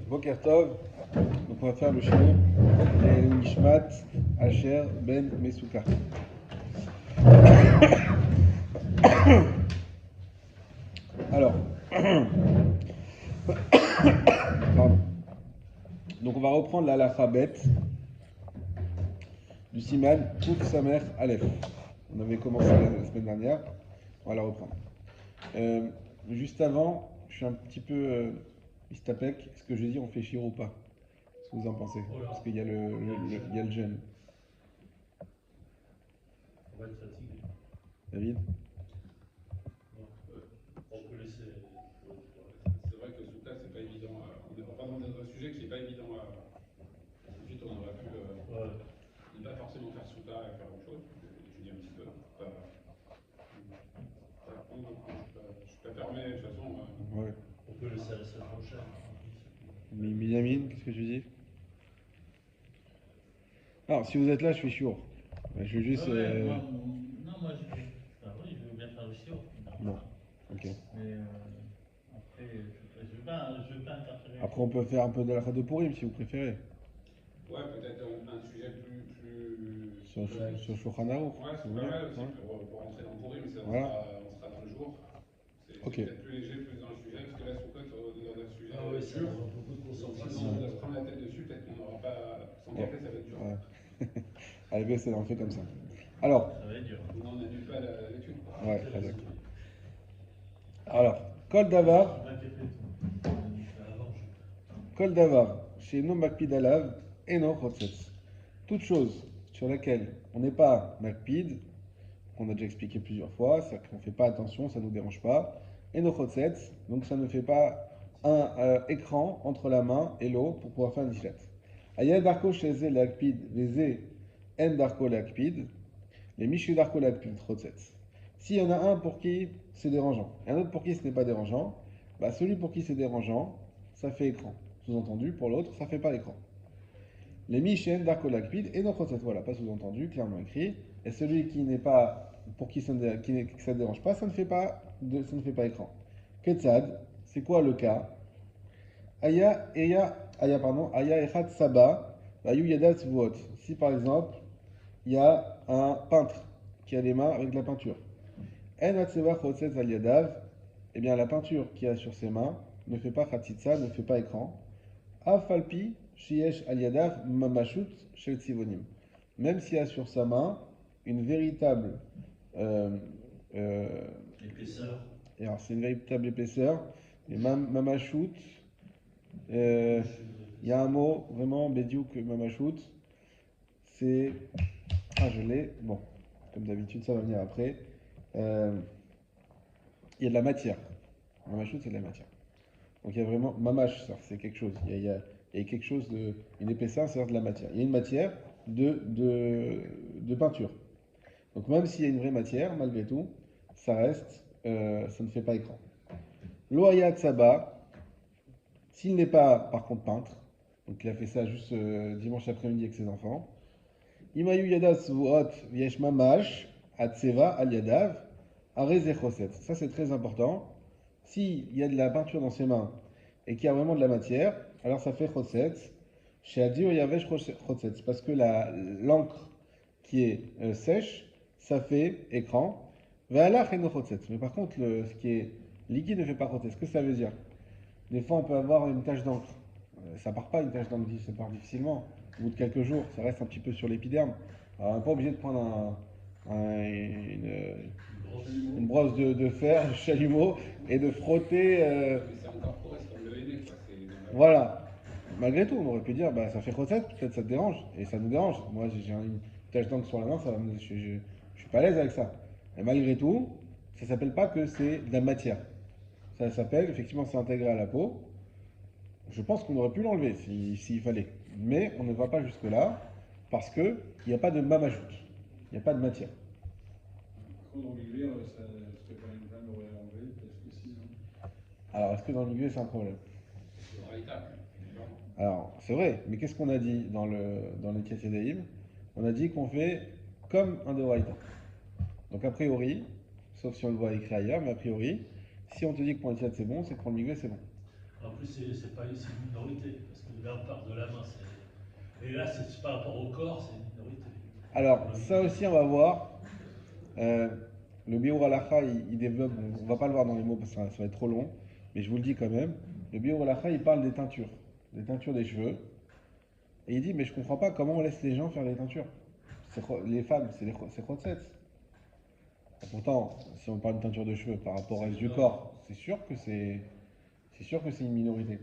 Boker Tov, donc on va faire le shiur les Nishmat Asher Ben Mesuka. Alors, pardon. Donc on va reprendre l'alphabet du Siman Kouf Samer Aleph. On avait commencé la semaine dernière, on va la reprendre. Juste avant, je suis un petit peu mistapek. Est-ce que je dis on fait shiur ou pas? Qu'est-ce que vous en pensez? Oh Parce là, qu'il y a il y a le jeûne. on va être fatigué. David? Donc, on peut laisser l'autre. C'est vrai que Souka, c'est pas évident. On est vraiment dans un sujet qui n'est pas évident. Ensuite, on aurait pu Ouais, ne pas forcément faire Souka et faire autre chose. Je dis un petit peu. Pas convaincu. Je suis pas fermé. De toute façon, Ouais. on peut laisser à la semaine prochaine. Binyamin, qu'est-ce que tu dis? Alors, si vous êtes là, je suis sûr. Je veux juste. Ouais, ouais, non, moi je vais. Enfin, oui, je veux bien faire le chiot, Non. normal. Ok. Mais après, je veux pas interférer. Après, on peut faire un peu de la de Purim si vous préférez. ouais, peut-être un sujet plus. Sur, Ouais. sur Shulchan Aruch, Ouais, si c'est vous pas voulez. mal aussi Ouais. pour rentrer dans le pourri, mais on Voilà. sera dans le jour. C'est Ok. peut-être plus léger, plus dans le sujet, parce que là, Souka, dans un sujet Ah oui, ça dur. demande beaucoup de Donc, si concentration. on doit se prendre la tête dessus, peut-être qu'on n'aura pas. Sans Ouais. café, ça va être dur. Ouais. Allez, ben, on fait comme ça. Alors, Ça va être dur. On n'en annule pas l'étude. ouais, C'est exact. résumé. Alors, Kol Je Davar, suis pas capé tout. Avant, Kol Davar, chez No Makpid Alav, Eno Chotzetz. Toute chose sur laquelle on n'est pas Makpid, qu'on a déjà expliqué plusieurs fois, c'est-à-dire qu'on ne fait pas attention, ça ne nous dérange pas. Eno Chotzetz, donc ça ne fait pas un écran entre la main et l'eau pour pouvoir faire un nishlat. Aya Darko Sheze Lakpid, Veze En Darko Lakpid, les Mishu Darko Lakpid Chotzetz. S'il y en a un pour qui c'est dérangeant et un autre pour qui ce n'est pas dérangeant, bah celui pour qui c'est dérangeant, ça fait écran. Sous-entendu, pour l'autre, ça fait pas écran. Les Mishen Darko Lakpid et notre recette, voilà, pas sous-entendu, clairement écrit. Et celui qui n'est pas, pour qui ça ne dérange pas, ça ne fait pas écran. Ketzad, c'est quoi le cas? Aya Echat Saba, Ayu Yadat Vuot. Si par exemple, il y a un peintre qui a les mains avec de la peinture. En Hatseva Chotzetz Al Yadav, eh bien la peinture qu'il y a sur ses mains ne fait pas Khatitsa, ne fait pas écran. Afalpi, Shiesh Aliadav, Mamashut, Shel Tzivonim. Même s'il y a sur sa main une véritable. euh, euh, épaisseur. et alors, c'est une véritable épaisseur. Et Mamashut, euh, il y a un mot vraiment, Bediouk Mamashut, c'est. Ah, je l'ai. Bon, comme d'habitude, ça va venir après. Euh, il y a de la matière. Mamashut, c'est de la matière. Donc il y a vraiment, mamash, c'est quelque chose. Il y a quelque chose de, une épaisseur, c'est-à-dire de la matière. Il y a une matière de peinture. Donc même s'il y a une vraie matière, malgré tout, ça reste, ça ne fait pas écran. Loaya Tsaba, s'il n'est pas par contre peintre, donc il a fait ça juste dimanche après-midi avec ses enfants. Imayu Yadas Vuot Viesh Mamash, Atseva Al Yadav, Areze Choset. Ça c'est très important. S'il y a de la peinture dans ses mains et qu'il y a vraiment de la matière, alors ça fait Choset. Chez Adir Yavesh Choset. Parce que l'encre qui est sèche, ça fait écran. Ve'alach eno Choset. Mais par contre, ce qui est liquide ne fait pas Choset. Ce que ça veut dire? Des fois, on peut avoir une tache d'encre. Ça part pas une tache d'encre, ça part difficilement. Au bout de quelques jours, ça reste un petit peu sur l'épiderme. Alors, on n'est pas obligé de prendre une brosse de fer, de chalumeau, et de frotter. Mais c'est encore poreux, c'est comme le henné, quoi. C'est dans la peau. Voilà. Malgré tout, on aurait pu dire, bah, ça fait recette, peut-être ça te dérange. Et ça nous dérange. Moi, j'ai une tache d'encre sur la main, je suis pas à l'aise avec ça. Et malgré tout, ça s'appelle pas que c'est de la matière. Ça s'appelle, effectivement, c'est intégré à la peau. Je pense qu'on aurait pu l'enlever s'il fallait. Mais on ne va pas jusque-là parce qu'il n'y a pas de mamajout. Il n'y a pas de matière. Par contre, dans l'hiver, ce que une femme aurait enlevé, parce que si, non. Alors, est-ce que dans le milieu, c'est un problème? C'est dans l'état, clairement. Alors, c'est vrai, mais qu'est-ce qu'on a dit dans les Tiasédaïm? On a dit qu'on fait comme un Doraïta. Donc, a priori, sauf si on le voit écrit ailleurs, mais a priori, si on te dit que pour les Tiat c'est bon, c'est que pour le milieu c'est bon. En plus, c'est pas c'est une minorité, parce que là, on parle de la main. Et là, c'est par rapport au corps, c'est une minorité. Alors, ça aussi, on va voir. Euh, le Biur Halacha, il développe, on va pas le voir dans les mots parce que ça va être trop long, mais je vous le dis quand même. Le Biur Halacha, il parle des teintures des cheveux. Et il dit, mais je comprends pas comment on laisse les gens faire des teintures. Les femmes, c'est Chotzetz. Pourtant, si on parle de teinture de cheveux par rapport au reste du corps, c'est sûr que c'est une minorité.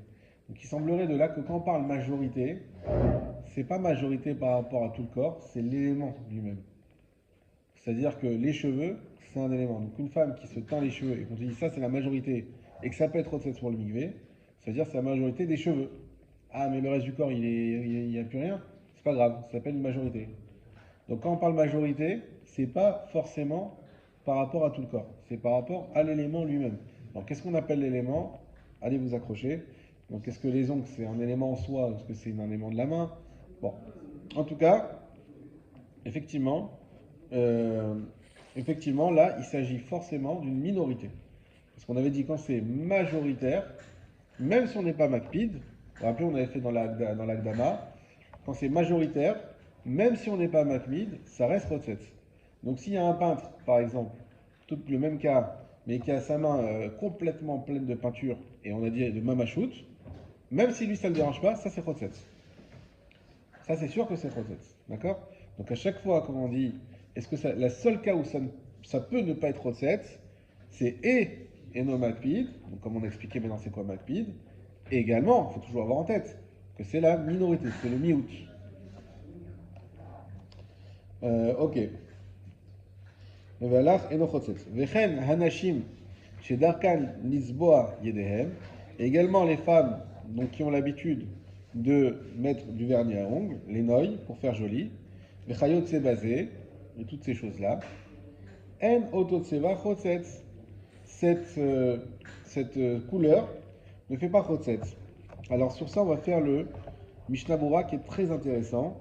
Donc il semblerait de là que quand on parle majorité, c'est pas majorité par rapport à tout le corps, c'est l'élément lui-même. C'est-à-dire que les cheveux, c'est un élément. Donc une femme qui se teint les cheveux et qu'on te dit ça c'est la majorité et que ça peut être Chotzetz pour le migvé, ça veut dire que c'est la majorité des cheveux. Ah mais le reste du corps il y a plus rien, c'est pas grave, ça s'appelle une majorité. Donc quand on parle majorité, c'est pas forcément par rapport à tout le corps, c'est par rapport à l'élément lui-même. Donc qu'est-ce qu'on appelle l'élément? Allez vous accrocher. Donc est-ce que les ongles c'est un élément en soi ou est-ce que c'est un élément de la main? Bon, en tout cas, effectivement, euh, effectivement là il s'agit forcément d'une minorité. Parce qu'on avait dit quand c'est majoritaire, même si on n'est pas Makpid, vous vous rappelez on avait fait dans l'Agdama, quand c'est majoritaire, même si on n'est pas Makpid, ça reste Chotzetz. Donc s'il y a un peintre, par exemple, tout le même cas, mais qui a sa main complètement pleine de peinture, et on a dit de Mamachout, même si lui ça ne le dérange pas, ça c'est Chotzetz. Ça c'est sûr que c'est Chotzetz. D'accord? Donc à chaque fois, comme on dit, est-ce que la seule cas où ça peut ne pas être Chotzetz, c'est et non Makpid, donc comme on a expliqué maintenant c'est quoi Makpid, et également, il faut toujours avoir en tête que c'est la minorité, c'est le miout. Ok. Vechen hanashim chez Darkan Lisboa Yedehem, et également les femmes donc, qui ont l'habitude de mettre du vernis à ongles, les noyes, pour faire joli, Vechayot Sebazé, et toutes ces choses-là. En Ototseva Chotzetz, cette couleur ne fait pas Chotzetz. Alors sur ça, on va faire le Mishnah Bora qui est très intéressant,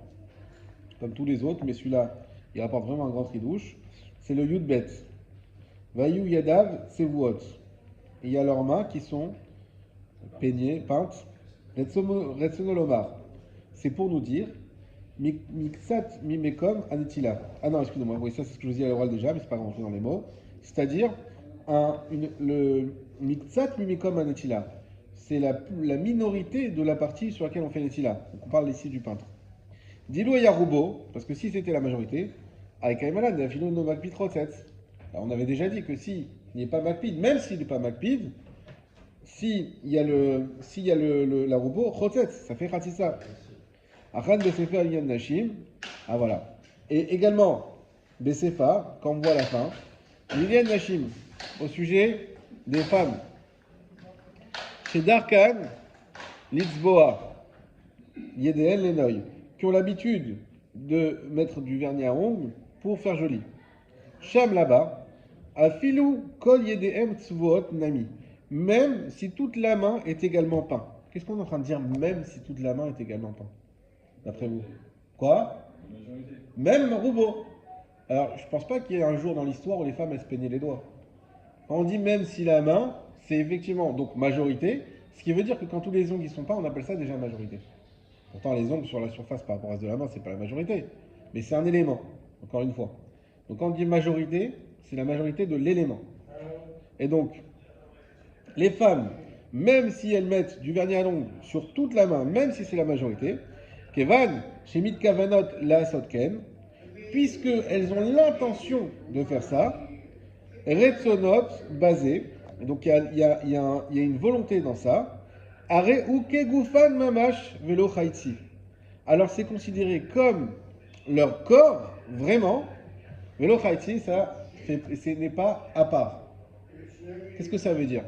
comme tous les autres, mais celui-là, il rapporte vraiment un grand tridouche. C'est le Yudbet. Vayu Yadav Sevuot. Et il y a leurs mains qui sont peignées, peintes. Retsonolomar. C'est pour nous dire Miksat Mimekom Anitila. Ah non, excusez-moi, oui, ça c'est ce que je vous dis à l'oral déjà, mais c'est pas grand-chose dans les mots. C'est-à-dire, le Miksat Mimekom Anitila. C'est la minorité de la partie sur laquelle on fait l'Etila. Donc on parle ici du peintre. Dilo Yarubo, parce que si c'était la majorité, avec Aymalan, la philo no Makpid Chotzetz. On avait déjà dit que s'il n'est pas Makpid, même s'il n'est pas Makpid, s'il y a la robot, Chotzetz, ça fait Khatissa. Achan Besefa Aliyan Nashim, ah voilà. Et également, Besefa, quand on voit la fin, Aliyan Nashim, au sujet des femmes. Chez Darkan, Litzboa, Yedeen Lenoy, qui ont l'habitude de mettre du vernis à ongles pour faire joli. Sham là-bas, Afilou Kol Yedeem Tzvoot Nami, même si toute la main est également peinte. Qu'est-ce qu'on est en train de dire, même si toute la main est également peinte, d'après vous? Quoi? Même Roubo. Alors, je pense pas qu'il y ait un jour dans l'histoire où les femmes elles se peignaient les doigts. Quand on dit même si la main, c'est effectivement donc majorité, ce qui veut dire que quand tous les ongles y sont pas, on appelle ça déjà majorité. Pourtant, les ongles sur la surface par rapport au reste de la main, c'est pas la majorité, mais c'est un élément, encore une fois. Donc quand on dit majorité, c'est la majorité de l'élément. Et donc, les femmes, même si elles mettent du vernis à ongles sur toute la main, même si c'est la majorité, Kevan, Shemit Kavanot la Sotken, puisque elles ont l'intention de faire ça, Retsonot basé, donc il y a une volonté dans ça. Are uke gufan mamash velo chaitzi. Alors c'est considéré comme leur corps, vraiment. Velo chaitzi, ce n'est pas à part. Qu'est-ce que ça veut dire?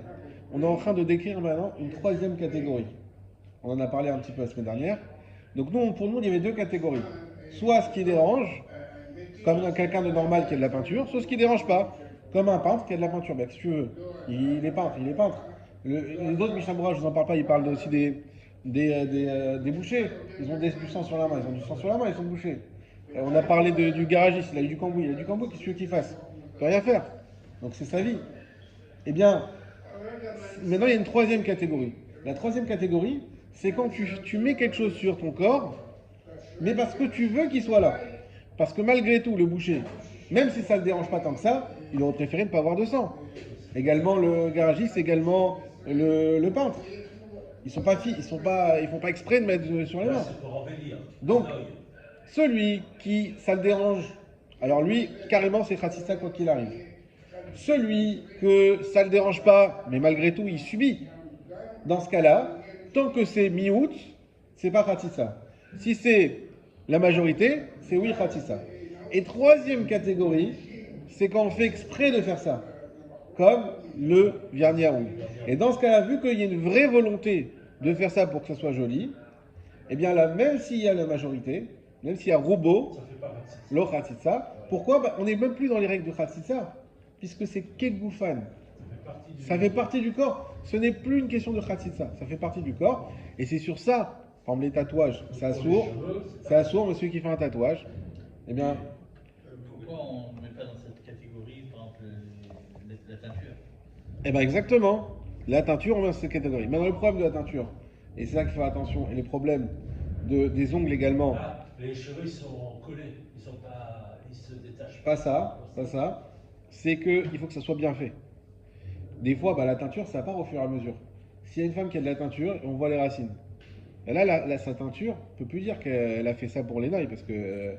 On est en train de décrire maintenant une troisième catégorie. On en a parlé un petit peu la semaine dernière. Donc pour nous, il y avait deux catégories. Soit ce qui dérange, comme quelqu'un de normal qui a de la peinture, soit ce qui ne dérange pas, comme un peintre qui a de la peinture. Ben, si tu veux, il est peintre, il est peintre. Les autres Mishnah Bora, je vous en parle pas, ils parlent aussi des bouchers. Ils ont du sang sur la main, ils ont du sang sur la main, ils sont bouchés. On a parlé du garagiste, il a eu du cambouis, qu'est-ce que tu veux qu'il fasse? Il peut rien faire. Donc c'est sa vie. Eh bien, maintenant il y a une troisième catégorie. La troisième catégorie, c'est quand tu mets quelque chose sur ton corps, mais parce que tu veux qu'il soit là. Parce que malgré tout, le boucher, même si ça ne le dérange pas tant que ça, il aurait préféré ne pas avoir de sang. Également le garagiste, également le peintre. Ils font pas exprès de mettre sur les Là, mains. c'est pour embellir. Donc, Un œil. celui qui, ça le dérange, alors lui, carrément, c'est Khatsitsa quoi qu'il arrive. Celui que ça le dérange pas, mais malgré tout, il subit. Dans ce cas-là, tant que c'est mi-août, c'est pas Khatsitsa. Si c'est la majorité, c'est oui Khatsitsa. Et troisième catégorie, c'est quand on fait exprès de faire ça. Comme le vernis à ongles. Et dans ce cas-là, vu qu'il y a une vraie volonté de faire ça pour que ça soit joli, eh bien là, même s'il y a la majorité, même s'il y a Roubo, Ça fait pas Khatsitsa. lo Khatsitsa, pourquoi on n'est même plus dans les règles de Khatsitsa, puisque c'est Kegoufan. Ça fait partie du corps. Ce n'est plus une question de Khatsitsa, ça fait partie du corps. Et c'est sur ça, par exemple les tatouages, c'est assourd, mais celui qui fait un tatouage, eh bien, Pourquoi on ne met pas dans cette catégorie, par exemple, la teinture? eh bien exactement, la teinture, on met dans cette catégorie. Maintenant, le problème de la teinture, et c'est là qu'il faut faire attention, et les problèmes des ongles également, Là, les cheveux, ils sont collés. Ils se détachent pas. pas ça, c'est qu'il faut que ça soit bien fait. Des fois, la teinture, ça part au fur et à mesure. S'il y a une femme qui a de la teinture, on voit les racines. Et là, sa teinture, on peut plus dire qu'elle a fait ça pour les nails, parce que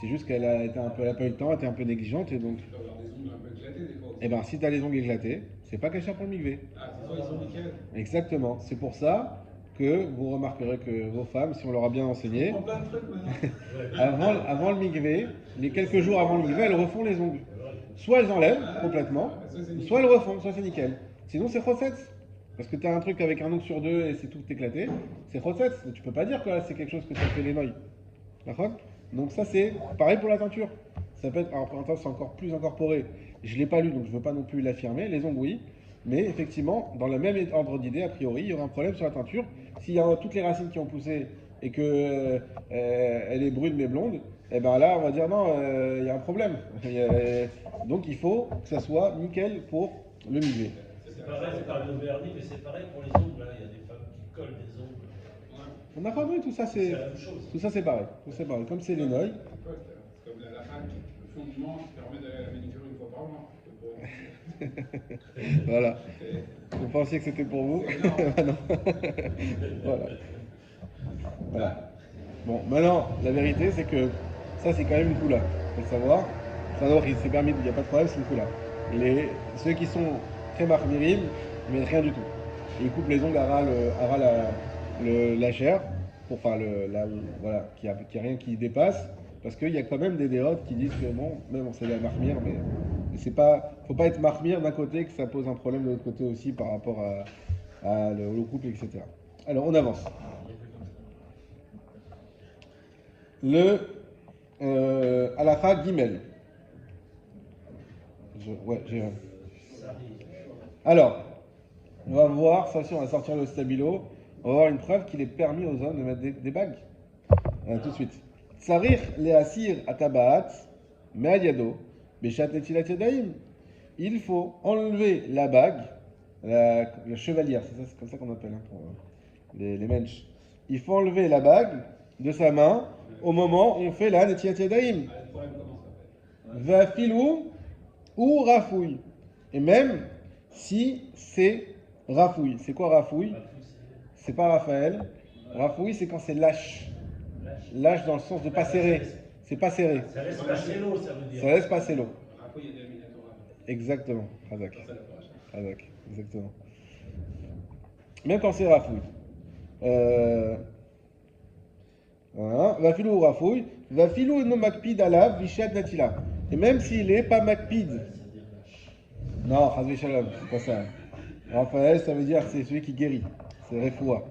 c'est juste qu'elle a été elle a pas eu le temps, elle était un peu négligente, et donc, Tu dois avoir des ongles un peu éclatés des fois. eh ben, si tu as les ongles éclatés, c'est pas caché pour le migvé. Ah, c'est soit ils sont nickel. Exactement. C'est pour ça que vous remarquerez que vos femmes, si on leur a bien enseigné, On plein de trucs maintenant. avant le migvé, les quelques jours avant le migvé, elles refont les ongles. Soit elles enlèvent complètement, soit elles refont, soit c'est nickel. Sinon, c'est chossetz. Parce que tu as un truc avec un ongle sur deux et c'est tout éclaté, c'est chossetz. Tu peux pas dire que là, c'est quelque chose que tu as fait les noix. D'accord? Donc ça, c'est pareil pour la teinture. Ça peut être, alors pour l'instant, c'est encore plus incorporé. Je ne l'ai pas lu, donc je ne veux pas non plus l'affirmer. Les ongles, oui. Mais effectivement, dans le même ordre d'idée, a priori, il y aura un problème sur la teinture. S'il y a toutes les racines qui ont poussé et que elle est brune mais blonde, et ben là, on va dire non, il y a un problème. Donc il faut que ça soit nickel pour le milieu. C'est pareil, c'est par le vernis, mais c'est pareil pour les ongles. Là. Il y a des femmes qui collent des ongles. On a pas vu, tout ça C'est c'est la même chose. tout ça c'est pareil. Tout c'est pareil. Comme c'est les noix. C'est comme la fac, le fond du manche permet d'aller à la manicure une fois par mois. Voilà. Vous pensiez que c'était pour vous? Ah non. Voilà. Voilà. Bon, maintenant, la vérité, c'est que ça, c'est quand même une coula. Il faut le savoir. C'est un ordre qui s'est permis, il n'y a pas de problème, c'est une coula. Ceux qui sont très marmirim, ils mettent rien du tout. Et ils coupent les ongles à ras la chair, pour, enfin, voilà, qu'il n'y a rien qui dépasse. Parce qu'il y a quand même des déotes qui disent que bon, même on sait la marmire, mais c'est pas, faut pas être marmire d'un côté, que ça pose un problème de l'autre côté aussi par rapport au couple, etc. Alors on avance. Le Halakha Gimel. J'ai. Alors, on va voir, ça aussi on va sortir le stabilo, on va voir une preuve qu'il est permis aux hommes de mettre des bagues. Tout de suite. Tsarir leasir atabaat me'ayado beshat netilat yadayim. Il faut enlever la bague, la chevalière, c'est comme ça qu'on appelle pour les mensch. Il faut enlever la bague de sa main au moment où on fait la netilat yadayim. Le problème commence après. Va filou ou rafouille. Et même si c'est rafouille. C'est quoi rafouille? C'est pas Raphaël. Rafouille, c'est quand c'est lâche. Lâche dans le sens de pas serré. C'est pas serré. Ça laisse passer l'eau, ça veut dire. Ça laisse passer l'eau. Après, il y a des miniatures. Exactement. Razak. Ça, la paracha. Razak. Exactement. Même quand c'est rafouille. Voilà. Va filou ou rafouille. Va filou no makpid alav vishat natila. Et même s'il est pas makpid. Non, Chazvé Shalom, c'est pas ça. Raphaël, ça veut dire c'est celui qui guérit. C'est Refoua.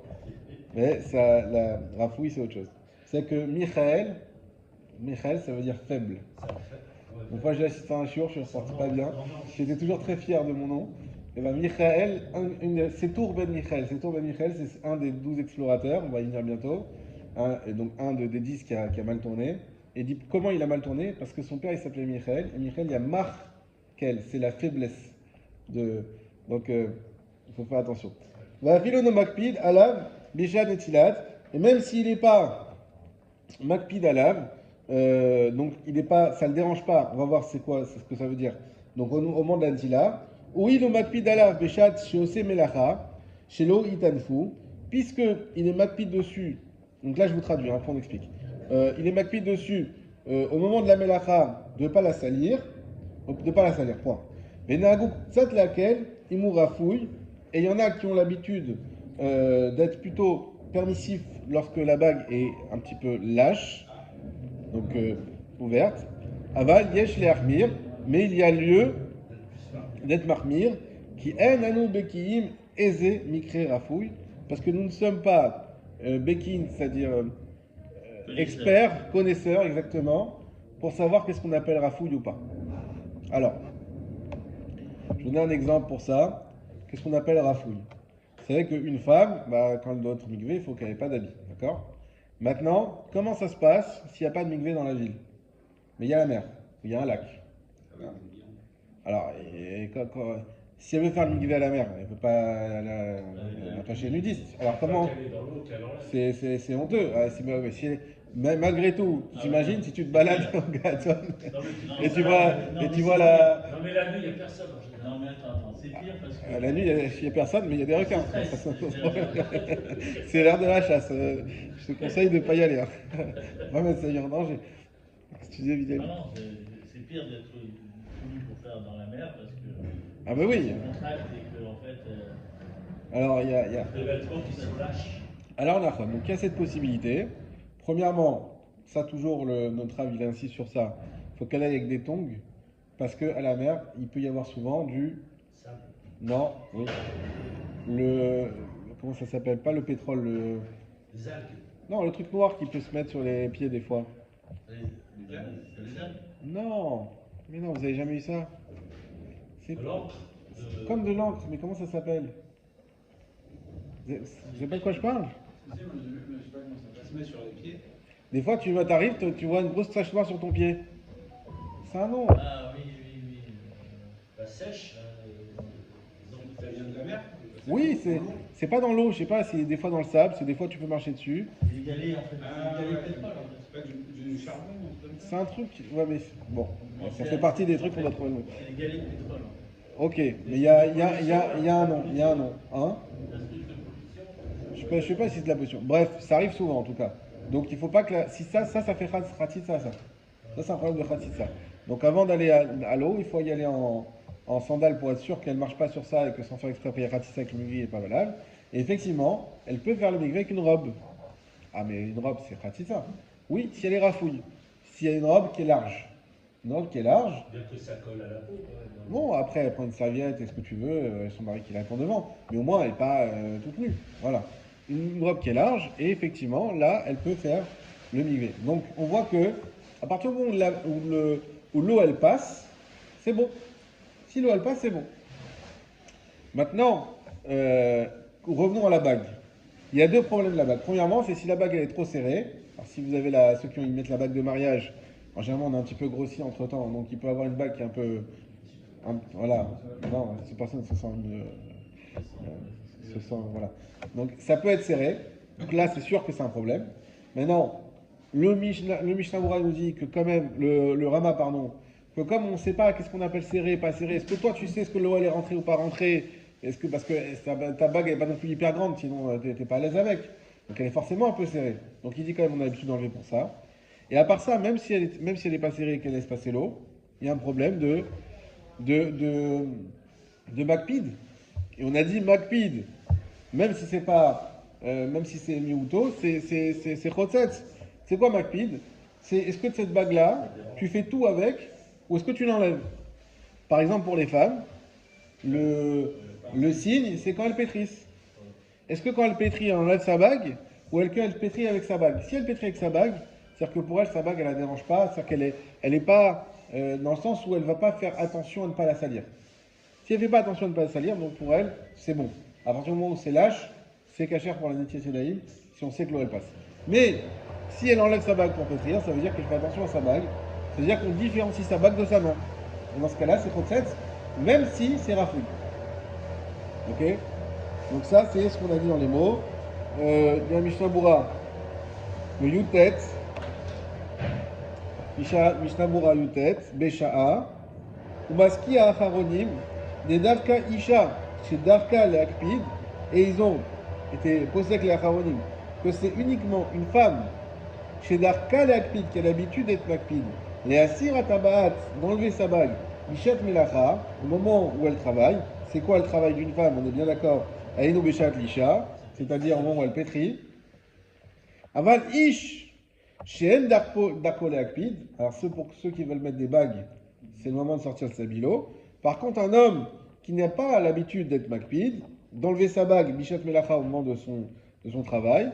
Mais ça, la rafouille, c'est autre chose. C'est que Michael, ça veut dire faible. Une fois, j'ai assisté à un shiur, je ne ressortais pas bien. J'étais toujours très fier de mon nom. Et bien, Michael, c'est Tour Ben Michael. C'est Tour Ben Michael, c'est un des 12 explorateurs, on va y venir bientôt. Et donc, un des 10 qui a mal tourné. Et dit comment il a mal tourné? Parce que son père, il s'appelait Michael. Et Michael, il y a Markel, c'est la faiblesse. Donc, il faut faire attention. Va filono makpid alav bishad netilat. Et même s'il n'est pas makpid alav, donc il n'est pas, ça ne le dérange pas. On va voir c'est quoi, c'est ce que ça veut dire. Donc au moment de l'antila, oui le makpid alav bishad sheose melacha, shelo itanfu, puisque il est makpid dessus. Donc là je vous traduis, après on explique. Il est makpid dessus au moment de la melacha de ne pas la salir, point. Mais Nagou Tzat laquelle il mourrafouille, et il y en a qui ont l'habitude d'être plutôt permissifs lorsque la bague est un petit peu lâche, donc ouverte. Aval yesh le achmir, mais il y a lieu d'être marmir, qui en anou bekiim eze mikre rafouille, parce que nous ne sommes pas bekin, c'est-à-dire experts, connaisseurs exactement, pour savoir qu'est-ce qu'on appelle rafouille ou pas. Alors, je vous donne un exemple pour ça. Qu'est-ce qu'on appelle rafouille? Vous savez qu'une femme, quand elle doit être mikvé, il faut qu'elle n'ait pas d'habit. D'accord? Maintenant, comment ça se passe s'il n'y a pas de mikvé dans la ville? Mais il y a la mer, il y a un lac. Alors, si elle veut faire le mikvé à la mer, elle ne peut pas, elle va pas chez les nudistes. Alors comment? C'est honteux. Malgré tout, t'imagines si tu te balades au Gaton et tu vois la. Non, mais la nuit, il n'y a personne en général. Non, mais attends, c'est pire parce que. La nuit, il n'y a personne, mais il y a des requins. C'est l'heure de la chasse. Je te conseille de ne pas y aller. Va mettre ça en danger. Tu dis évidemment. Non, c'est pire d'être connu pour faire dans la mer parce que. Ah, bah oui. Le contact et que, en fait. Alors, il y a. Des vêtements qui se lâchent. Alors, donc il y a cette possibilité. Premièrement, ça toujours, notre avis il insiste sur ça. Il faut qu'elle aille avec des tongs, parce qu'à la mer, il peut y avoir souvent du. Sable. Non, oui. Comment ça s'appelle? Pas le pétrole, Des algues. Non, le truc noir qui peut se mettre sur les pieds des fois. Les algues. Non, mais non, vous avez jamais eu ça? C'est De l'encre. comme de l'encre, mais comment ça s'appelle? Vous savez pas de quoi je parle? Excusez-moi, je sais pas comment ça se met sur les pieds. Des fois, t'arrives, tu vois une grosse tache noire sur ton pied. C'est un nom. Ah oui. La sèche. Ça vient de la mer? Oui, c'est pas dans l'eau, je sais pas, c'est des fois dans le sable, c'est des fois tu peux marcher dessus. C'est les galets en fait. Ah, C'est les galets ouais. pétrole en fait. C'est pas du charbon ou un truc comme ça? C'est un truc, ouais, mais bon, Non, ça c'est fait partie des trucs qu'on doit trouver le nom. C'est les galets de pétrole. Ok, mais il y a un nom, il y a un nom. Hein? La truc de pollution. Je sais pas si c'est de la potion. Bref, ça arrive souvent en tout cas. Donc il faut pas que si ça fait khatitsa, ça. Ça c'est un problème de khatitsa. Donc avant d'aller à l'eau, il faut y aller en sandales pour être sûr qu'elle marche pas sur ça et que sans faire exprès après khatitsa avec le migri est pas valable. Et effectivement, elle peut faire le migri avec une robe. Ah mais une robe c'est khatitsa. Oui, si elle est rafouille. S'il y a une robe qui est large. Une robe qui est large. Bien que ça colle à la peau. Bon, après, elle prend une serviette et ce que tu veux, son mari qui l'attend devant. Mais au moins, elle n'est pas toute nue. Voilà. Une robe qui est large, et effectivement, là, elle peut faire le migvé. Donc, on voit que, à partir du moment où l'eau, elle passe, c'est bon. Si l'eau, elle passe, c'est bon. Maintenant, revenons à la bague. Il y a deux problèmes de la bague. Premièrement, c'est si la bague, elle est trop serrée. Alors, si vous avez ceux qui mettent la bague de mariage, en général, on a un petit peu grossi entre temps, donc il peut avoir une bague qui est un peu. Voilà, non, ces personnes se sentent. Voilà. Donc ça peut être serré. Donc là, c'est sûr que c'est un problème. Maintenant, le Mishnah Berurah nous dit que quand même, le Rama, pardon, que comme on ne sait pas qu'est-ce qu'on appelle serré, pas serré, est-ce que toi tu sais ce que l'eau elle est rentrée ou pas rentrée? Parce que ta bague n'est pas non plus hyper grande, sinon tu n'es pas à l'aise avec. Donc elle est forcément un peu serrée. Donc il dit quand même on a l'habitude d'enlever pour ça. Et à part ça, même si elle n'est pas serrée et qu'elle laisse passer l'eau, il y a un problème de Makpid. Et on a dit Makpid, même si c'est pas, même si c'est Miuto, c'est Chotzetz. C'est quoi Makpid? Est-ce que de cette bague-là, tu fais tout avec, ou est-ce que tu l'enlèves? Par exemple, pour les femmes, le signe, c'est quand elles pétrissent. Est-ce que quand elle pétrit, elle enlève sa bague, ou qu'elle pétrit avec sa bague? Si elle pétrit avec sa bague, c'est-à-dire que pour elle, sa bague, elle la dérange pas, c'est-à-dire qu'elle est pas dans le sens où elle va pas faire attention à ne pas la salir. Si elle fait pas attention à ne pas la salir, donc pour elle, c'est bon. À partir du moment où c'est lâche, c'est cachère pour la Netiya Sedaïm, si on sait que l'eau elle passe. Mais si elle enlève sa bague pour pétrir, ça veut dire qu'elle fait attention à sa bague, ça veut dire qu'on différencie sa bague de sa main. Et dans ce cas-là, c'est Chotzetz, même si c'est rafouille. Ok? Donc ça, c'est ce qu'on a dit dans les mots. Il y a Mishnah Bura, le Yutet, Mishnah Bura Yutet, Besha'a, Umaski à Acharonim, des Davka Isha, chez Davka les Akpid, et ils ont été posés avec les Acharonim, que c'est uniquement une femme, chez Davka les Akpid, qui a l'habitude d'être Makpid, les Asir Atabaat, d'enlever sa bague, Bishat Melacha, au moment où elle travaille. C'est quoi le travail d'une femme? On est bien d'accord. Aïnou Bishat Lisha, c'est-à-dire au moment où elle pétrit. Aval Ish, Shen Darko le Akpid. Alors, pour ceux qui veulent mettre des bagues, c'est le moment de sortir le sabilo. Par contre, un homme qui n'a pas l'habitude d'être Makpid, d'enlever sa bague, Bishat Melacha, au moment de son travail.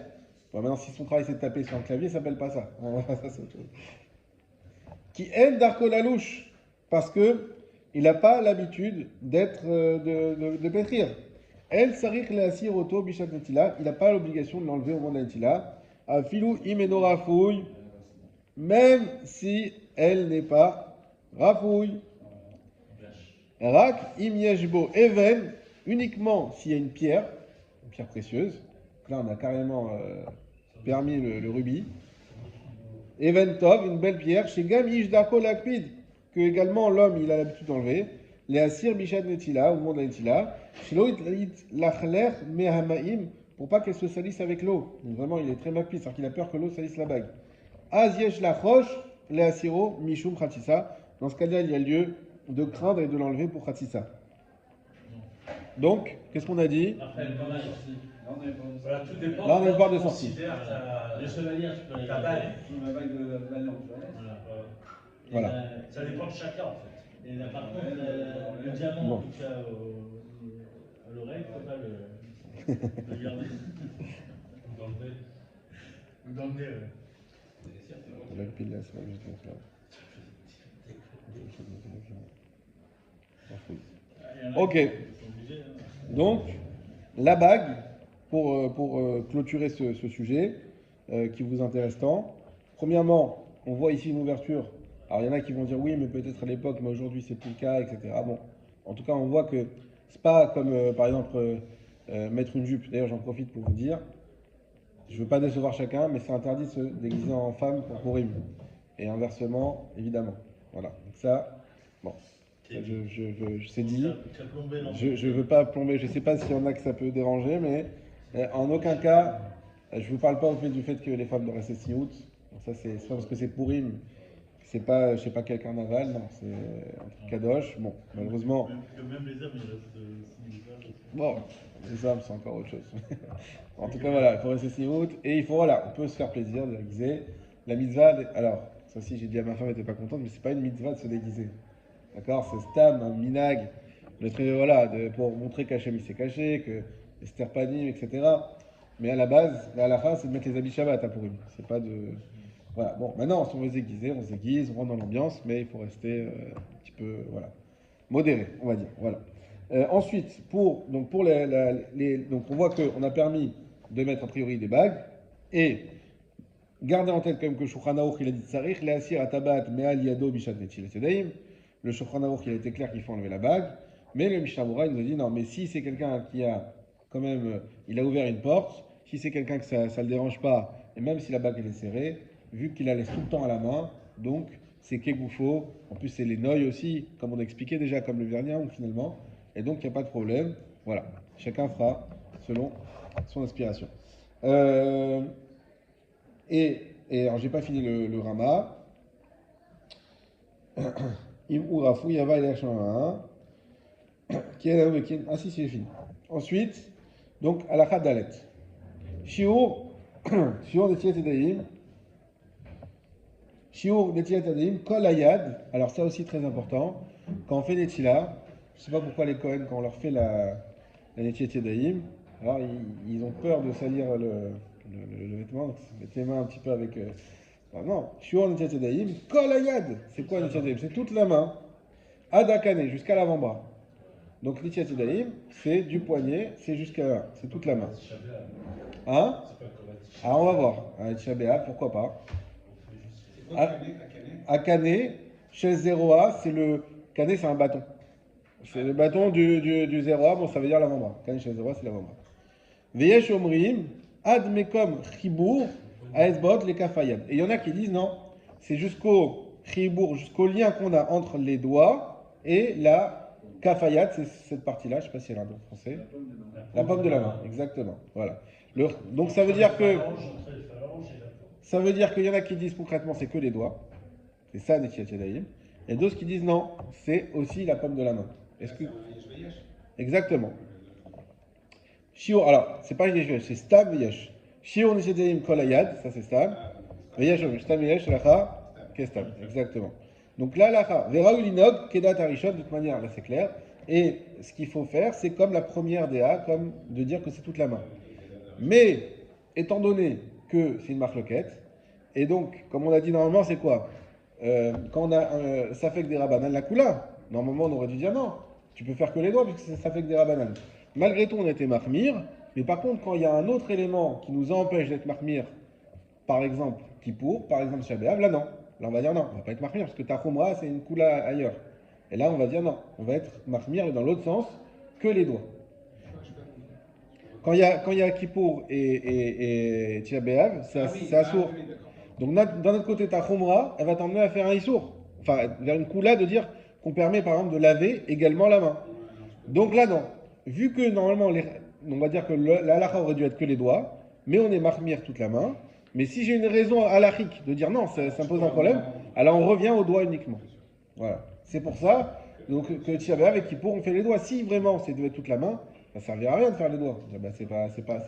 Bon, maintenant, si son travail c'est de taper sur un clavier, ça s'appelle pas ça. Ça, c'est autre chose. Qui aide Darko la louche, parce que il n'a pas l'habitude d'être de pétrir. Elle sarich le asir auto bishat netila, il n'a pas l'obligation de l'enlever au moment de la netila. Afilou imeno rafouille, même si elle n'est pas rafouille. Rak im yeshbo even, uniquement s'il y a une pierre précieuse. Donc là on a carrément permis le rubis. Even tov, une belle pierre. Chez gam ish dako lakpid, que également l'homme il a l'habitude d'enlever. Les asir bishat netila, au moment de la netila. Shelo lachler mehamaim, pour pas qu'elle se salisse avec l'eau. Donc vraiment il est très makpid, c'est-à-dire qu'il a peur que l'eau salisse la bague. Az yesh lachosh, les asiro mishum khatissa. Dans ce cas-là, il y a lieu de craindre et de l'enlever pour khatissa. Donc, qu'est-ce qu'on a dit? Après, le mariage aussi. Voilà, tout dépend. Là, on est comment bord tu de sortie. considères Les chevaliers, tu peux les ta bague. La bague de l'alliance. Voilà. Ça dépend de chacun en fait. Et là, par contre, le diamant Bon. que tu as à l'oreille, il ne faut pas le garder. Dans le nez. Dans le nez, ouais. La pile là, c'est pas juste là. Ok. Ils sont obligés, hein. Donc, la bague, pour clôturer ce sujet qui vous intéresse tant. Premièrement, on voit ici une ouverture. Alors, il y en a qui vont dire oui, mais peut-être à l'époque, mais aujourd'hui, c'est plus le cas, etc. Bon, en tout cas, on voit que c'est pas comme, par exemple, mettre une jupe. D'ailleurs, j'en profite pour vous dire, je veux pas décevoir chacun, mais c'est interdit de se déguiser en femme pour Purim. Et inversement, évidemment. Voilà. Donc ça, bon, ça, c'est dit. Tu as plombé l'enfant. Je veux pas plomber, je sais pas s'il y en a que ça peut déranger, mais en aucun cas, je vous parle pas du fait que les femmes doivent rester si hautes. Donc ça, c'est pas parce que c'est Purim, c'est pas, je sais pas quel carnaval, non, c'est un truc kadosh. Bon, malheureusement, Même les hommes, ils restent si. bon, les hommes, c'est encore autre chose. En tout cas, voilà, il faut rester si haute et il faut, voilà, on peut se faire plaisir de déguiser. La mitzvah, alors, ça aussi, j'ai dit à ma femme, elle était pas contente, mais c'est pas une mitzvah de se déguiser. D'accord, c'est stam, un minag, voilà, pour montrer qu'Hachem il s'est caché, que Esther Panim, etc. Mais à la base, à la fin, c'est de mettre les habits Shabbat à Purim. C'est pas de. Voilà, bon, maintenant, si on veut se déguiser, on se déguise, on rentre dans l'ambiance, mais il faut rester un petit peu, voilà, modéré, on va dire. Voilà. Ensuite, donc on voit qu'on a permis de mettre a priori des bagues, et gardez en tête quand même que Shulchan Aruch, il a dit Tsarich, Leasir Atabat, Me'al Yado Bishat Netil Sedaim. Le Shulchan Aruch, il a été clair qu'il faut enlever la bague, mais le Mishnah Bura, il nous a dit non, mais si c'est quelqu'un qui a quand même, il a ouvert une porte, si c'est quelqu'un que ça ne le dérange pas, et même si la bague elle est serrée, vu qu'il la laisse tout le temps à la main, donc c'est Kegoufo, en plus c'est les noyaux aussi, comme on a expliqué déjà, comme le vernier finalement, et donc il n'y a pas de problème, voilà, chacun fera selon son inspiration. Et alors j'ai pas fini le Rama. Im Urafou Yava et ah si, c'est fini. Ensuite, donc à la Khadalet. Shiur Netilat Yadayim. Shiur Netilat Yadayim, Kol Ayad. Alors ça aussi très important. Quand on fait Netila, je sais pas pourquoi les Kohen, quand on leur fait la Netilat Yadayim, alors ils ont peur de salir le vêtement, donc mettez les mains un petit peu avec. Non, Shiur Netilat Yadayim, Kol Ayad. C'est quoi Netilat Yadayim? C'est toute la main, Adakane, jusqu'à l'avant-bras. Donc Netilat Yadayim, c'est du poignet, c'est jusqu'à là, c'est toute la main. Hein? Ah, on va voir. Tchabéa, pourquoi pas. Akane, chez 0A, c'est le. Kane, c'est un bâton. C'est le bâton du 0A, bon, ça veut dire l'avant-bras. Kane chez 0A, c'est l'avant-bras. Veyesh omrim, ad mekom chibour, aesbot les kafayad. Et il y en a qui disent non, c'est jusqu'au chibour, jusqu'au lien qu'on a entre les doigts et la kafayad, c'est cette partie-là, je ne sais pas si elle a un nom français. La paume de la main, exactement. Voilà. Donc ça veut dire que. Entre les phalanges et la paume. Ça veut dire qu'il y en a qui disent concrètement c'est que les doigts. C'est ça, Netiat Yadayim. Et d'autres qui disent non, c'est aussi la paume de la main. Est-ce que. Exactement. Shiur, alors, c'est pas Yesh, c'est Stam Yesh. Shiur Netiat Yadayim Kol Hayad, ça c'est Stam. Yesh, Stam Yesh, Lacha, Kestam. Exactement. Donc là, Lacha, Vera Ulinog, Kedat Arishon, de toute manière, là c'est clair. Et ce qu'il faut faire, c'est comme la première DA, comme de dire que c'est toute la main. Mais, étant donné que c'est une marloquette, et donc, comme on a dit normalement, c'est quoi quand on a ça fait que des rabanan la koula, normalement on aurait dû dire non, tu peux faire que les doigts puisque ça fait que des rabanan. Malgré tout, on a été mahmir, mais par contre, quand il y a un autre élément qui nous empêche d'être mahmir, par exemple Kippour, par exemple Shabbat, là non. Là on va dire non, on va pas être mahmir parce que ta khumra c'est une koula ailleurs. Et là on va dire non, on va être mahmir dans l'autre sens que les doigts. Quand il y a Kippour et Tisha B'Av, c'est assourd. Donc dans notre côté, ta khumra, elle va t'emmener à faire un issour. Enfin, vers une koula de dire qu'on permet par exemple de laver également la main. Donc là non. Vu que normalement, on va dire que la halakha aurait dû être que les doigts, mais on est mahmir toute la main. Mais si j'ai une raison halachique de dire non, ça me pose un problème, alors on revient aux doigts uniquement. Voilà. C'est pour ça donc, que Tisha B'Av et Kippour, on fait les doigts. Si vraiment c'est de mettre toute la main, ça ne servira à rien de faire les doigts. Ben, c'est pas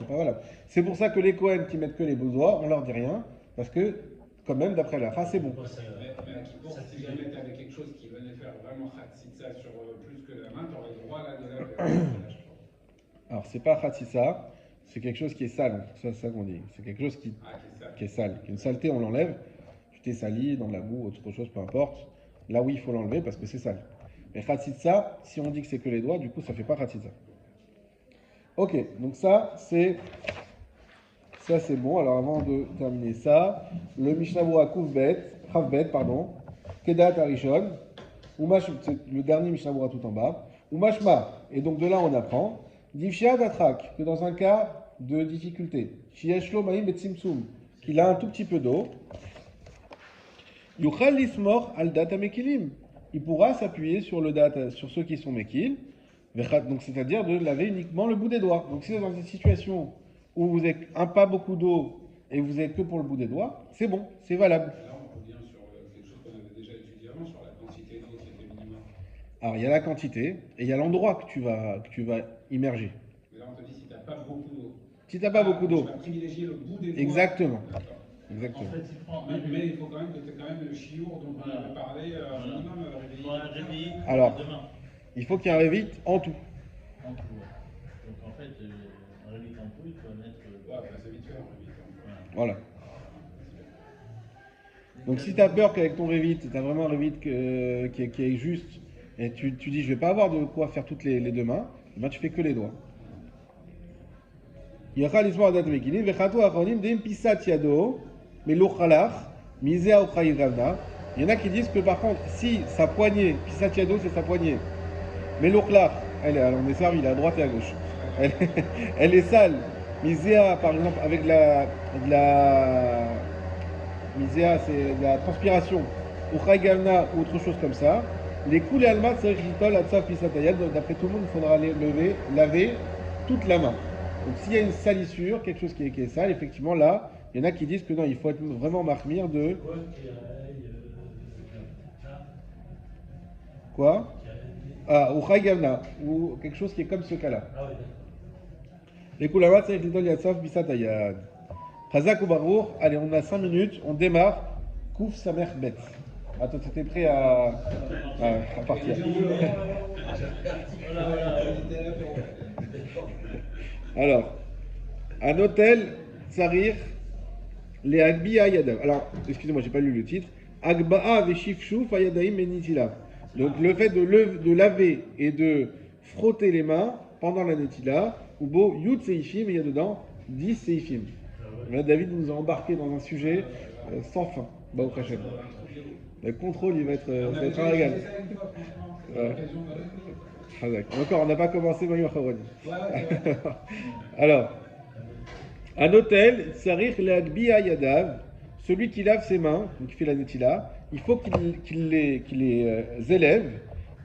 valable. C'est pour ça que les Kohen qui mettent que les beaux doigts, on leur dit rien, parce que quand même d'après la c'est bon. Mais à Kippour, si jamais tu avais quelque chose qui venait faire vraiment Khatsitsa sur plus que la main, tu aurais le droit là de la Alors c'est pas Khatsitsa, c'est quelque chose qui est sale, c'est ça qu'on dit. C'est quelque chose qui est sale. Une saleté, on l'enlève. Tu t'es sali dans la boue, autre chose, peu importe. Là oui, il faut l'enlever parce que c'est sale. Mais Khatsitsa, si on dit que c'est que les doigts, du coup ça fait pas Khatsitsa. Ok, donc ça c'est bon. Alors avant de terminer ça, le Mishnah Berurah Chavbet, Kedat Arishon, c'est le dernier Mishnah Berurah tout en bas, Umashma, et donc de là on apprend, Divshia Datrak, que dans un cas de difficulté, Shieshlo Maim et Tzimtzum, qu'il a un tout petit peu d'eau, Yuchal Lismor al Data Mekilim, il pourra s'appuyer sur le data, sur ceux qui sont Mekil, donc c'est-à-dire de laver uniquement le bout des doigts. Donc si vous êtes dans une situation où vous n'avez pas beaucoup d'eau et vous n'avez que pour le bout des doigts, c'est bon, c'est valable. Là, on revient sur quelque chose qu'on avait déjà étudié avant, sur la quantité d'eau qui était minimum. Alors il y a la quantité et il y a l'endroit que tu vas immerger. Mais là, on te dit si tu n'as pas beaucoup d'eau. Si tu n'as pas beaucoup d'eau. Tu vas privilégier le bout des doigts. Exactement. D'accord. Exactement. En fait, il prend Mais il faut quand même que tu aies quand même le chiour dont on avait parlé, minimum réveillé. un réveillé Alors. demain. Il faut qu'il y ait un révite en tout. En tout, ouais. Donc en fait, un réveillé en tout, il faut mettre. Ouais, c'est vite fait, réveillé. Voilà. Donc si tu as peur qu'avec ton révite, tu as vraiment un révite qui est juste, et tu dis je vais pas avoir de quoi faire toutes les deux mains, ben tu fais que les doigts. Il y en a qui disent que par contre, si sa poignée, pisat yado c'est sa poignée, mais l'oukhlach, on est servi, à droite et à gauche, elle est sale, miséa par exemple avec de la miséa c'est de la transpiration, ou chaygavna ou autre chose comme ça, les coulées almat c'est ritol atsav pisat yad, d'après tout le monde il faudra laver toute la main. Donc s'il y a une salissure, quelque chose qui est sale, effectivement là, il y en a qui disent que non, il faut être vraiment mahmir de... Quoi? Ah, ou chaygavna, ou quelque chose qui est comme ce cas-là. Les kulamat c'est ritol yatsaf bisat ayad. Chazak ou barour, allez, on a 5 minutes, on démarre. Kouf samer bet. Attends, t'étais prêt à partir. Alors, un hôtel, Tsarir, les Agbi Ayadav. Alors, excusez-moi, j'ai pas lu le titre. Agba'a veshifshuf ayadaim menitila. Donc, le fait de laver et de frotter les mains pendant la netila, ou beau yud seifim, il y a dedans 10 seifim. Là, David nous a embarqué dans un sujet sans fin. Bah, au Hachem. Le contrôle, il va être un régal. Encore, on n'a pas commencé Maïm Acharoni. Alors, Un hôtel, Sarich Leagbiya Yadav, celui qui lave ses mains, donc qui fait la netila, il faut qu'il les élève,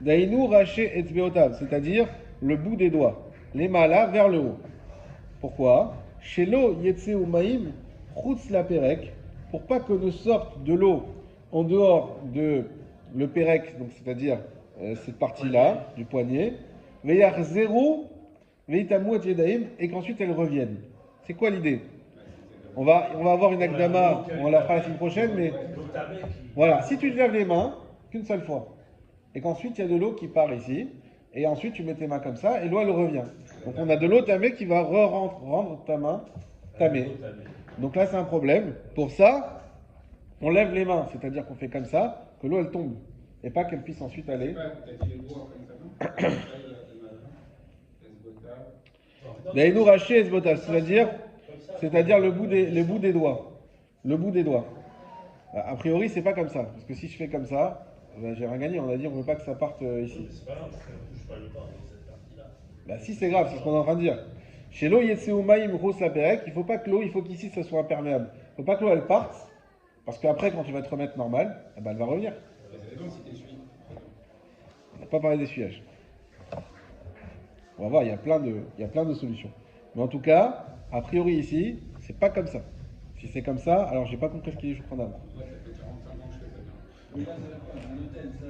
Dainu Raché Etzbeotav, c'est-à-dire le bout des doigts, les malas vers le haut. Pourquoi? Shelo Yetse Umaim, Chutz la Perek, pour pas que ne sorte de l'eau en dehors de le Perek, donc c'est-à-dire cette partie-là, du poignet, Veyar Zéro, Veitamu et Yedaim, et qu'ensuite elle revienne. C'est quoi l'idée? On va avoir une akdama, on la fera la semaine prochaine, mais voilà, si tu te laves les mains qu'une seule fois, et qu'ensuite il y a de l'eau qui part ici, et ensuite tu mets tes mains comme ça, et l'eau elle revient. Donc on a de l'eau tamée qui va rendre ta main tamée. Donc là c'est un problème. Pour ça, on lève les mains, c'est-à-dire qu'on fait comme ça, que l'eau elle tombe, et pas qu'elle puisse ensuite aller. T'as dit les doigts comme ça, non? Daïnou raché esbotav, c'est-à-dire le bout des doigts. Le bout des doigts. A priori, c'est pas comme ça. Parce que si je fais comme ça, ben, j'ai rien gagné. On a dit on veut pas que ça parte ici. C'est pas grave, parce qu'on touche pas le bord de cette partie-là. Bah si, c'est grave, c'est ce qu'on est en train de dire. Chez l'eau Yetseumaïm Rous la Perek, il faut pas que l'eau, il faut qu'ici ça soit imperméable. Il faut pas que l'eau elle parte, parce qu'après quand tu vas te remettre normal, eh ben, elle va revenir. Ça dépend si t'essuies. On n'a pas parlé d'essuyage. On va voir, il y a plein de solutions. Mais en tout cas, a priori ici, c'est pas comme ça. Si c'est comme ça, alors j'ai pas compris ce qu'il est en avant. Moi, ça fait 45 ans que je fais ça. Oui, là, c'est la quoi? Un hôtel, ça,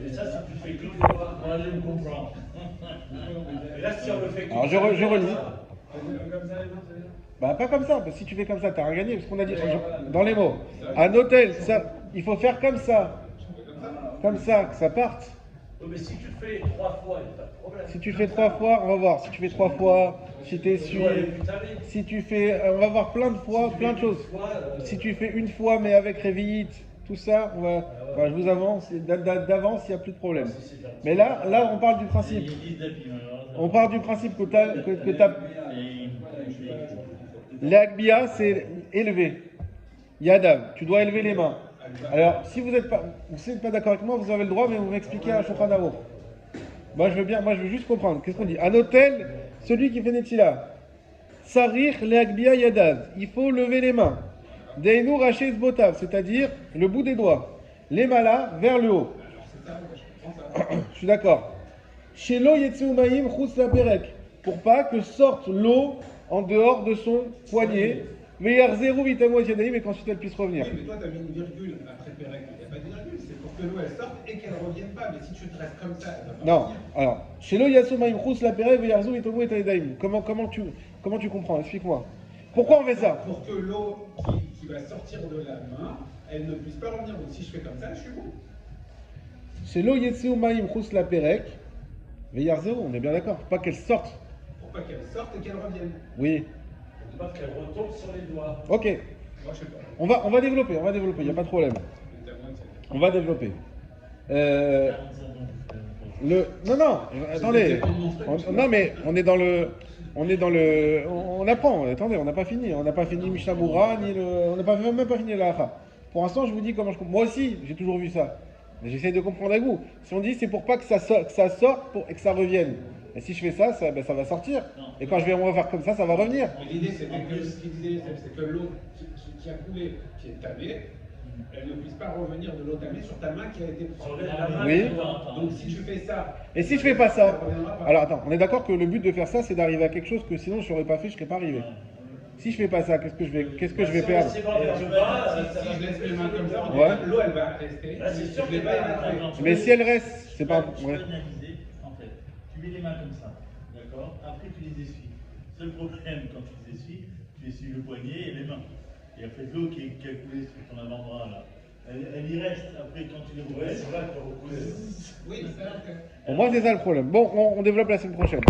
Et ça, si tu fais que les doigts, Moi, je me comprends. et là, si on le fait que Alors je relis. Comme ça, les mains, ça veut dire? Bah pas comme ça, parce que si tu fais comme ça, t'as rien gagné, parce qu'on a dit dans les mots. Un hôtel, ça, il faut faire comme ça. Comme ça, que ça parte. Oui, mais si tu le fais 3 fois, il n'y a pas de problème. Si tu fais 3 fois, on va voir. Si tu fais 3 fois, si tu essuies, si tu fais, on va voir plein de fois, plein de choses. Si tu fais une fois, mais avec réveillite, tout ça, je vous avance, d'avance, il n'y a plus de problème. Mais là, on parle du principe. On part du principe que t'as. L'Agbia, c'est élevé. Yadav, tu dois élever les mains. Alors, si vous n'êtes pas d'accord avec moi, vous avez le droit, mais vous m'expliquez à Shulchan Aruch. Moi, je veux juste comprendre. Qu'est-ce qu'on dit? Un hôtel, celui qui fait Netila. Sarich Leagbia Yadav. Il faut lever les mains. Deinu Raché Botav, c'est-à-dire le bout des doigts. Les malas vers le haut. Je suis d'accord. Shelo Yetseu Maïm Chutz la Perek. Pour pas que sorte l'eau en dehors de son poignet. Veyar zéro vitamo yadaim, et qu'ensuite elle puisse revenir. Oui, mais toi, tu as mis une virgule après Pérec. Il n'y a pas de virgule, c'est pour que l'eau elle sorte et qu'elle ne revienne pas. Mais si tu te restes comme ça, elle va pas Non, revenir. alors, Shelo Yatsu Maïm Chutz la Perek, Veyar zéro vitamo yadaim. Comment tu comprends? Explique-moi. Pourquoi on fait ça? Pour que l'eau qui va sortir de la main, elle ne puisse pas revenir. Donc si je fais comme ça, je suis bon. Shelo Yetsu Maïm Chutz la Perek, Veyar zéro, on est bien d'accord. Pas qu'elle sorte. Pour pas qu'elle sorte et qu'elle revienne. Oui. Pour pas qu'elle retombe sur les doigts. Ok. Moi, je sais pas. On va développer, il n'y a pas de problème. C'est à moi de savoir. On va développer. Non, attendez. Non, mais on est dans le. On apprend. Attendez, on n'a pas fini. On n'a pas fini Mishnah-Bura, on n'a même pas fini la Lacha. Pour l'instant, je vous dis comment je comprends. Moi aussi, j'ai toujours vu ça. Mais j'essaie de comprendre avec vous. Si on dit c'est pour pas que ça sorte et que ça revienne. Et si je fais ça, ça va sortir. Et quand on va faire comme ça va revenir. Mais l'idée, c'est que ce qu'il disait, c'est que l'eau qui a coulé, qui est tamée, elle ne puisse pas revenir de l'eau tamée sur ta main qui a été Sur propre. la main, Oui. Donc si tu fais ça. Et si je fais pas ça? reviendra pas. Alors attends, on est d'accord que le but de faire ça, c'est d'arriver à quelque chose que sinon je n'aurais pas fait, je serais pas arrivé. Si je fais pas ça, qu'est-ce que je vais perdre? C'est bon, vers le bas, Si je laisse les mains comme ça, Ouais. l'eau elle va rester. Là, c'est sûr Je l'ai que pas les évacuée. mains- Mais si elle reste, c'est pas. Tu Ouais. peux analyser, en fait. Tu mets les mains comme ça, d'accord? Après, tu les essuies. Seul problème, quand tu les essuies, tu essuies le poignet et les mains. Et après, l'eau qui a coulé sur ton avant-bras, là, elle y reste. Après, quand tu les Ouais, replaces, c'est vrai qu'on recoule. Oui, mais ça. Pour moi, c'est ça le problème. Bon, on développe la semaine prochaine.